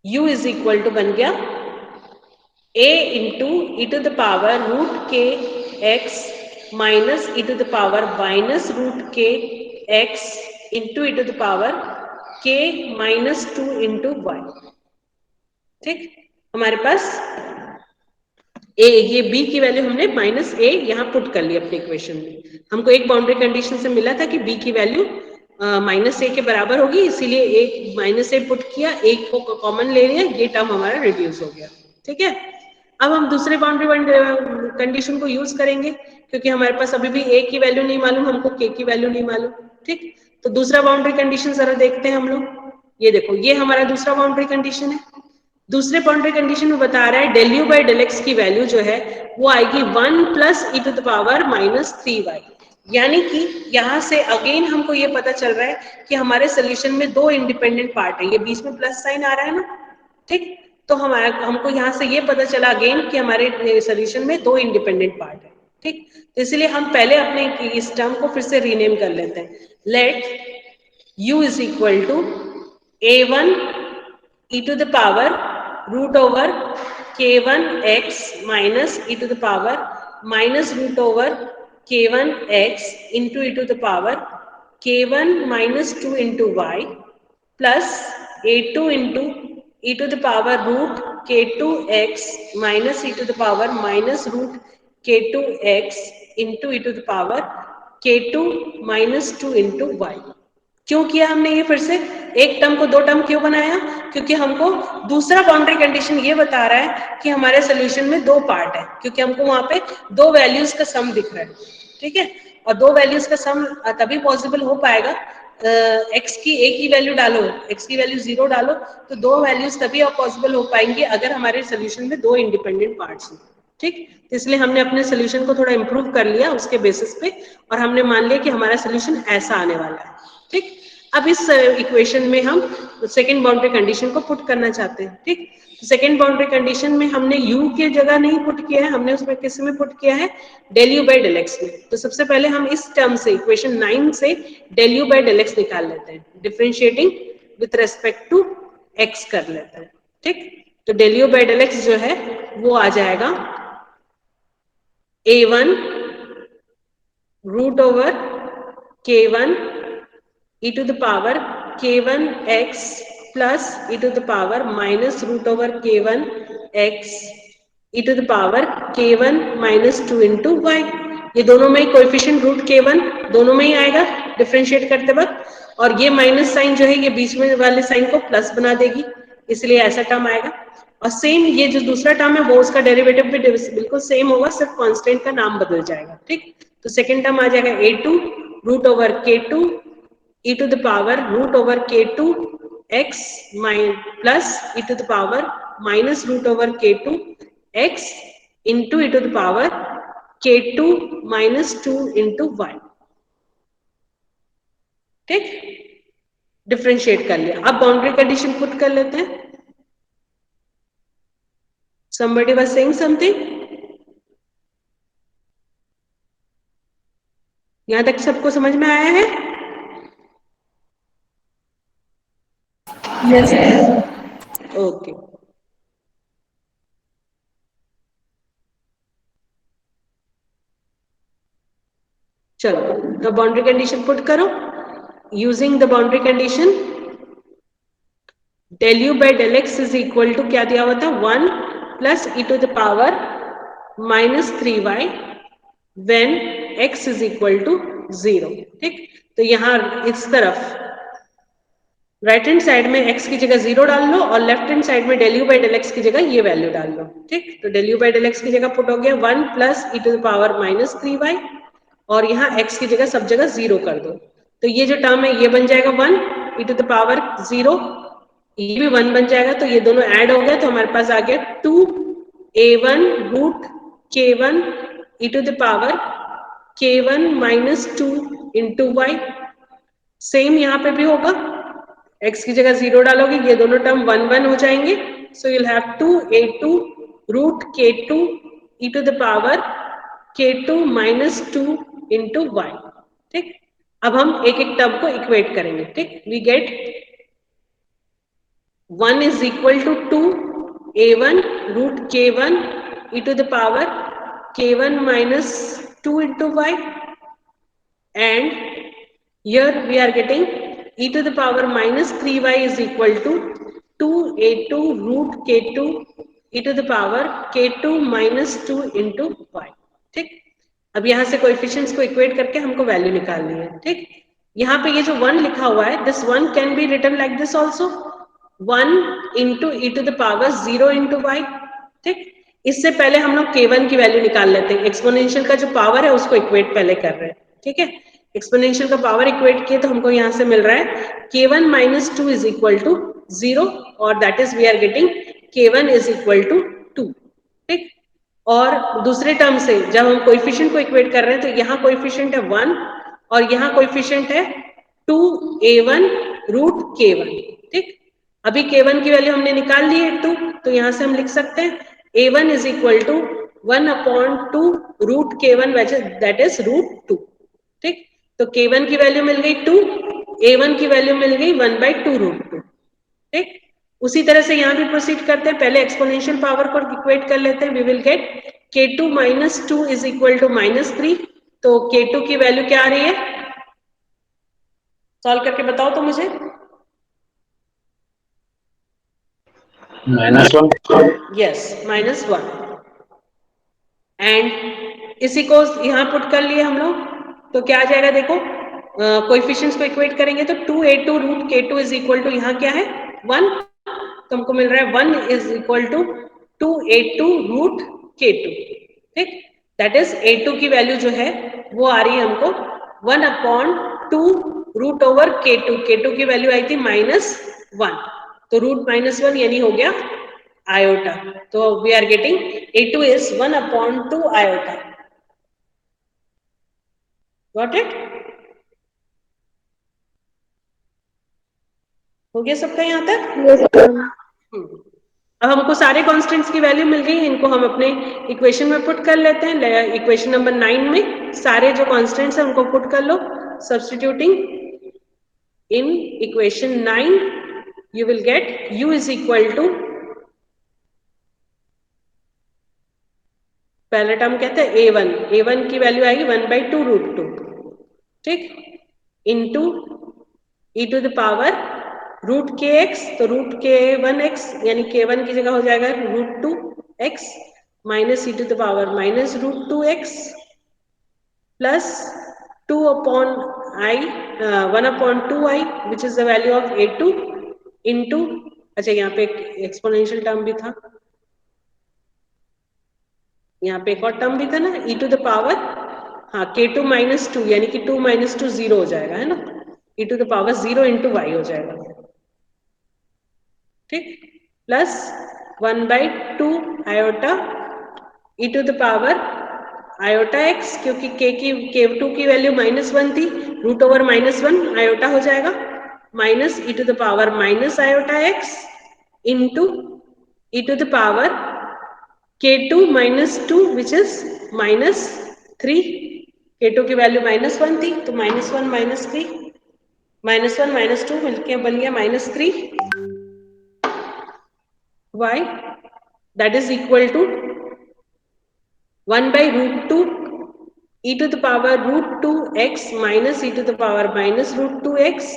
u is equal to बन गया a into e to the power root k x minus e to the power minus root k x into e to the power k minus 2 into y. ठीक. हमारे पास a, ये b की वैल्यू हमने माइनस a यहाँ पुट कर ली अपने इक्वेशन में. हमको एक बाउंड्री कंडीशन से मिला था कि b की वैल्यू माइनस a के बराबर होगी, इसीलिए एक माइनस a पुट किया, एक को कॉमन ले लिया, ये टर्म हमारा रिड्यूस हो गया. ठीक है. अब हम दूसरे बाउंड्री कंडीशन को यूज करेंगे क्योंकि हमारे पास अभी भी a की वैल्यू नहीं मालूम, हमको k की वैल्यू नहीं मालूम. ठीक. तो दूसरा बाउंड्री कंडीशन जरा देखते हैं हम लोग. ये देखो, ये हमारा दूसरा बाउंड्री कंडीशन है. दूसरे बाउंड्री कंडीशन में बता रहा है del u by del x की वैल्यू जो है वो आएगी 1 plus e to the power minus 3y, यानी कि यहाँ से अगेन हमको ये पता चल रहा है कि हमारे सोल्यूशन में दो इंडिपेंडेंट पार्ट है, ये बीच में प्लस साइन आ रहा है ना, ठीक। तो हमको यहाँ से ये पता चला अगेन कि हमारे सोल्यूशन में दो इंडिपेंडेंट पार्ट है, ठीक। तो इसलिए हम पहले अपने इस टर्म को फिर से रीनेम कर लेते हैं। Let u is equal to a1 e to the power root over k1 x minus e to the power minus root over k1 x into e to the power k1 minus 2 into y plus a2 into e to the power root k2 x minus e to the power minus root k2 x into e to the power k2 minus 2 into y। क्यों किया हमने ये फिर से एक टर्म को दो टर्म क्यों बनाया? क्योंकि हमको दूसरा बाउंड्री कंडीशन ये बता रहा है कि हमारे सोल्यूशन में दो पार्ट है, क्योंकि हमको वहां पे दो वैल्यूज का सम दिख रहा है, ठीक है। और दो वैल्यूज का सम तभी पॉसिबल हो पाएगा, एक्स की एक ही वैल्यू डालो, एक्स की वैल्यू 0 डालो, तो दो वैल्यूज तभी पॉसिबल हो पाएंगे अगर हमारे सोल्यूशन में दो इंडिपेंडेंट पार्ट्स हैं, ठीक। तो इसलिए हमने अपने सोल्यूशन को थोड़ा इंप्रूव कर लिया उसके बेसिस पे, और हमने मान लिया कि हमारा सोल्यूशन ऐसा आने वाला है, ठीक। अब इस इक्वेशन में हम सेकेंड बाउंड्री कंडीशन को पुट करना चाहते हैं, ठीक। सेकेंड बाउंड्री कंडीशन में हमने u के जगह नहीं पुट किया है, हमने उसमें किस में पुट किया है? Del u by del x में। तो सबसे पहले हम इस टर्म से इक्वेशन 9 से del u by del x निकाल लेते हैं, differentiating with respect to x कर लेते हैं, ठीक। तो del u by del x जो है वो आ जाएगा a1 root over k1 e to the power k1 x plus e to the power minus root over k1 x e to the power k1 minus 2 into y। ये दोनों में कोएफिशिएंट रूट k1 दोनों में ही आएगा डिफरेंशिएट करते वक्त, और ये माइनस साइन जो है ये बीच में वाले साइन को प्लस बना देगी, इसलिए ऐसा टर्म आएगा। और सेम ये जो दूसरा टर्म है वो उसका डेरिवेटिव भी बिल्कुल सेम होगा, सिर्फ कांस्टेंट का नाम बदल जाएगा, ठीक। तो सेकेंड टर्म आ जाएगा a2 root over k2 e to the power root over k2 x plus e to the power minus root over k2 x into e to the power k2 minus 2 into y, ठीक। डिफरेंशिएट कर लिया। अब बाउंड्री कंडीशन पुट कर लेते हैं। somebody was saying something? यहां तक सबको समझ में आया है? Yes. ओके, चलो तो बाउंड्री कंडीशन पुट करो। Using the boundary condition del u by del x is equal to क्या दिया हुआ था? 1 plus e to the power minus 3y when x is equal to 0, ठीक। तो यहाँ इस तरफ राइट हैंड साइड में x की जगह 0 डाल लो और लेफ्ट हैंड साइड में del u by del x की जगह ये वैल्यू डाल लो, ठीक। तो del u by del x की जगह पुट हो गया 1 plus e to the power minus 3y, और यहाँ x की जगह सब जगह 0 कर दो, तो ये जो टर्म है ये बन जाएगा 1 ई टू द पावर 0, ये भी 1 बन जाएगा, तो ये दोनों ऐड हो गया, तो हमारे पास आ गया 2a1 root k1 e to the power k1 minus 2 into y। Same यहाँ पे भी होगा, x की जगह 0 डालोगे, ये दोनों टर्म 1 1 हो जाएंगे, so you'll have 2a2 root k2 e to the power k2 minus 2 into y, ठीक। अब हम एक एक टर्म को इक्वेट करेंगे, ठीक। we get 1 is equal to 2a1 root k1 e to the power k1 minus 2 into y, and here we are getting e to the power minus 3y is equal to 2a2 root k2 e to the power k2 minus 2 into y, ठीक। अब यहाँ से कोएफिशिएंट्स को इक्वेट करके हमको वैल्यू निकालनी है, ठीक। यहाँ पे ये जो 1 लिखा हुआ है, this 1 can be written like this also, 1 into e to the power 0 into y, ठीक। इससे पहले हम लोग k1 की वैल्यू निकाल लेते हैं, एक्सपोनेंशियल का जो पावर है उसको इक्वेट पहले कर रहे हैं, ठीक है। एक्सपोनेंशियल का पावर इक्वेट किए तो हमको यहाँ से मिल रहा है k1 minus 2 is equal to 0, और that is we are getting k1 is equal to 2, ठीक। और दूसरे टर्म से जब हम कोएफिशिएंट को इक्वेट कर रहे हैं तो यहाँ कोएफिशिएंट है 1 और यहाँ कोएफिशिएंट है 2a1 रूट k1, ठीक। अभी k1 की वैल्यू हमने निकाल ली है 2, तो यहाँ से हम लिख सकते हैं a1 is equal to 1/2 root k1 that is root 2, ठीक। तो k1 की वैल्यू मिल गई 2, a1 की वैल्यू मिल गई 1/2 रूट 2, ठीक। उसी तरह से यहाँ भी प्रोसीड करते हैं, पहले एक्सपोनेंशियल पावर को इक्वेट कर लेते हैं। We will get k2 minus 2 is equal to -3, तो k2 की वैल्यू क्या आ रही है, सॉल्व करके बताओ तो मुझे। -1। यस, -1। एंड इसी को यहाँ पुट कर लिए हम लोग, तो क्या आ जाएगा देखो, कोएफिशिएंट्स को इक्वेट करेंगे तो 2a2 root k2 is equal to यहाँ क्या है 1, तो हमको मिल रहा है 1 is equal to 2a2 root k2, ठीक। दैट इज a2 की वैल्यू जो है वो आ रही है हमको 1/2 रूट ओवर k2 की वैल्यू आई थी -1, तो रूट -1 यानी हो गया आयोटा, तो we are getting a2 is 1/2 iota. Got it? हो गया सबका यहाँ तक? Yes, ma'am. अब हमको सारे कांस्टेंट्स की वैल्यू मिल गई, इनको हम अपने इक्वेशन में पुट कर लेते हैं। इक्वेशन नंबर 9 में सारे जो कांस्टेंट्स हैं उनको पुट कर लो। Substituting in equation 9 you will get u is equal to, पहला टर्म कहते हैं a1 की वैल्यू आएगी 1/2 रूट 2, ठीक, into e to the power root kx, तो रूट k1x यानी k1 की जगह हो जाएगा root 2x minus e to the power minus root 2x plus 1/2i which is the value of a2 into, अच्छा यहाँ पे एक एक्सपोनेंशियल टर्म भी था, यहाँ पे एक और टर्म भी था ना e टू द पावर, हाँ k2 माइनस 2 यानी कि 2 माइनस 2 0 हो जाएगा, है ना, e to the power 0 into y हो जाएगा, ठीक, plus 1/2 iota e to the power iota x, क्योंकि k2 की वैल्यू -1 थी, रूट ओवर -1 आयोटा हो जाएगा, minus e to the power minus iota x into e to the power k2 minus 2 which is -3, k2 की वैल्यू -1 थी तो -1 -3 -1 -2 मिलके बन गया -3 y, that is equal to 1/√2 e to the power √2x minus e to the power minus √2x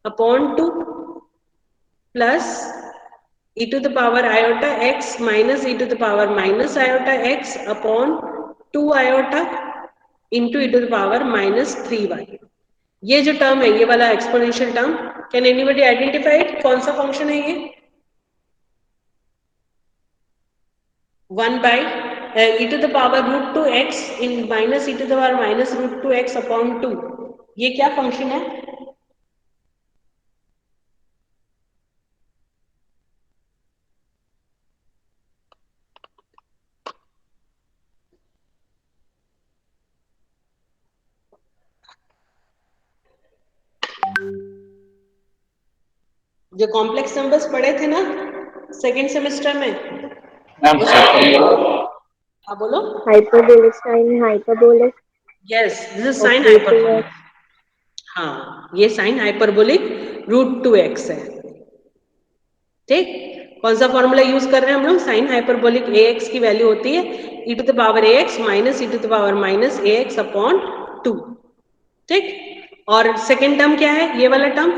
upon 2 plus e to the power iota x minus e to the power minus iota x upon 2 iota into e to the power minus 3y। ये जो टर्म है, ये वाला exponential term, can anybody identify it, कौन सा फंक्शन है ये? 1/e to the power √2x in minus e to the power minus √2x upon 2, ये क्या फंक्शन है? जो कॉम्प्लेक्स नंबर्स पढ़े थे ना सेकेंड सेमेस्टर में, हाँ बोलो। Hyperbolic sin hyperbolic. Yes, this is sine hyperbolic, हाँ ये साइन हाइपरबोलिक √2x है, ठीक। कौन सा फॉर्मूला यूज कर रहे हैं हम लोग? साइन हाइपरबोलिक ax की वैल्यू होती है e to the power ax minus e to the power minus ax upon 2, ठीक। और सेकेंड टर्म क्या है? ये वाला term,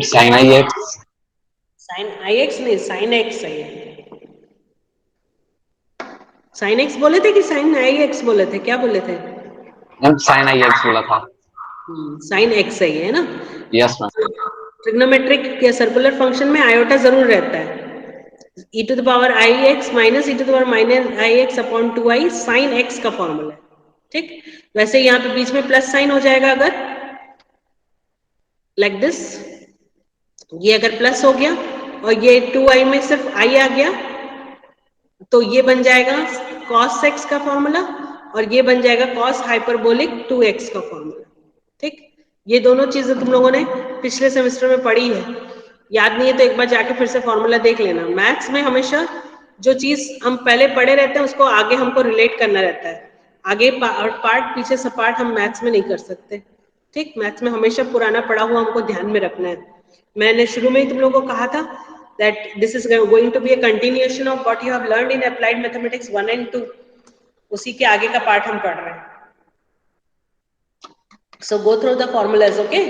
sin ix, sine ix नहीं, साइन x है ये। साइन x बोले थे कि साइन ix बोले थे, क्या बोले थे? मैम sin ix बोला था। साइन एक्स है ये, है ना? Yes, ma'am. ट्रिग्नोमेट्रिक या सर्कुलर फंक्शन में आयोटा जरूर रहता है। e to the power i x minus e to the power minus i x upon 2i sine x का फॉर्मूला है, ठीक? वैसे यहाँ पे बीच में प्लस साइन हो जाएगा अगर लाइक दिस, ये अगर प्लस हो गया और ये 2i में सिर्फ i आ गया तो ये बन जाएगा cos x का फॉर्मूला और ये बन जाएगा cos हाइपरबोलिक 2x का फॉर्मूला, ठीक? ये दोनों चीजें तुम लोगों ने पिछले सेमेस्टर में पढ़ी है, याद नहीं है तो एक बार जाके फिर से फॉर्मूला देख लेना। मैथ्स में हमेशा जो चीज हम पहले पढ़े रहते हैं उसको आगे हमको रिलेट करना रहता है, आगे पार्ट पीछे सपाट हम मैथ्स में नहीं कर सकते, ठीक? मैथ्स में हमेशा पुराना पढ़ा हुआ हमको ध्यान में रखना है। मैंने शुरू में ही तुम लोगों को कहा था that this is going to be a continuation of what you have learned in applied mathematics 1 and 2, उसी के आगे का पार्ट हम पढ़ रहे हैं। So go through the formulas, okay?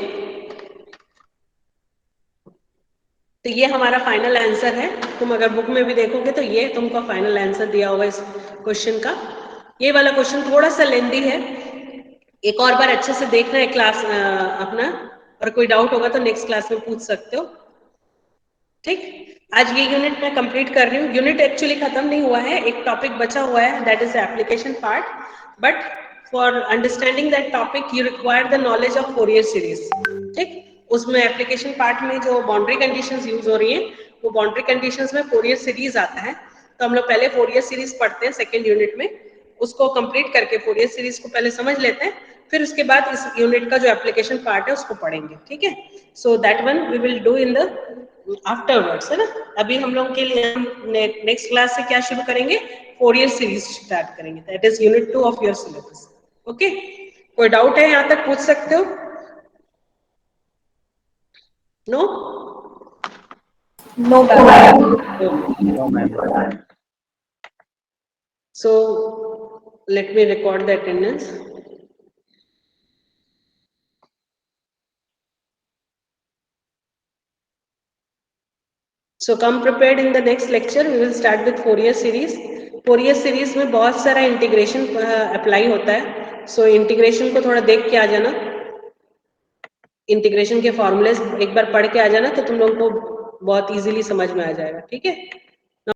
तो ये हमारा फाइनल आंसर है, तुम अगर बुक में भी देखोगे तो ये तुमको फाइनल आंसर दिया होगा इस क्वेश्चन का। ये वाला क्वेश्चन थोड़ा सा लेंदी है, एक और बार अच्छे से देखना है क्लास अपना, और कोई डाउट होगा तो नेक्स्ट क्लास में पूछ सकते हो, ठीक? आज ये यूनिट मैं कंप्लीट कर रही हूँ। यूनिट एक्चुअली खत्म नहीं हुआ है, एक टॉपिक बचा हुआ है, that is application part, but for understanding that topic you require the knowledge of Fourier series, ठीक? उसमें एप्लीकेशन पार्ट में जो बाउंड्री कंडीशंस यूज हो रही हैं वो बाउंड्री कंडीशंस में फोरियर सीरीज आता है, तो हम लोग पहले फोरियर सीरीज पढ़ते हैं सेकेंड यूनिट में, उसको कंप्लीट करके फोरियर सीरीज को पहले समझ लेते हैं, फिर उसके बाद इस यूनिट का जो एप्लीकेशन पार्ट है उसको पढ़ेंगे, ठीक है? So that one we will do in the afterwards, है ना? अभी हम लोग के लिए नेक्स्ट क्लास से क्या शुरू करेंगे? फोरियर सीरीज स्टार्ट करेंगे, that is unit 2 of your syllabus, okay? कोई डाउट है यहाँ तक पूछ सकते हो? No? No, ma'am. No, ma'am. So let me record the attendance. So come prepared in the next lecture. We will start with Fourier series. Fourier series में बहुत सारा इंटीग्रेशन अप्लाई होता है, so इंटीग्रेशन को थोड़ा देख के आ जाना, इंटीग्रेशन के फॉर्मूले एक बार पढ़ के आ जाना तो तुम लोगों को बहुत इजीली समझ में आ जाएगा, ठीक है?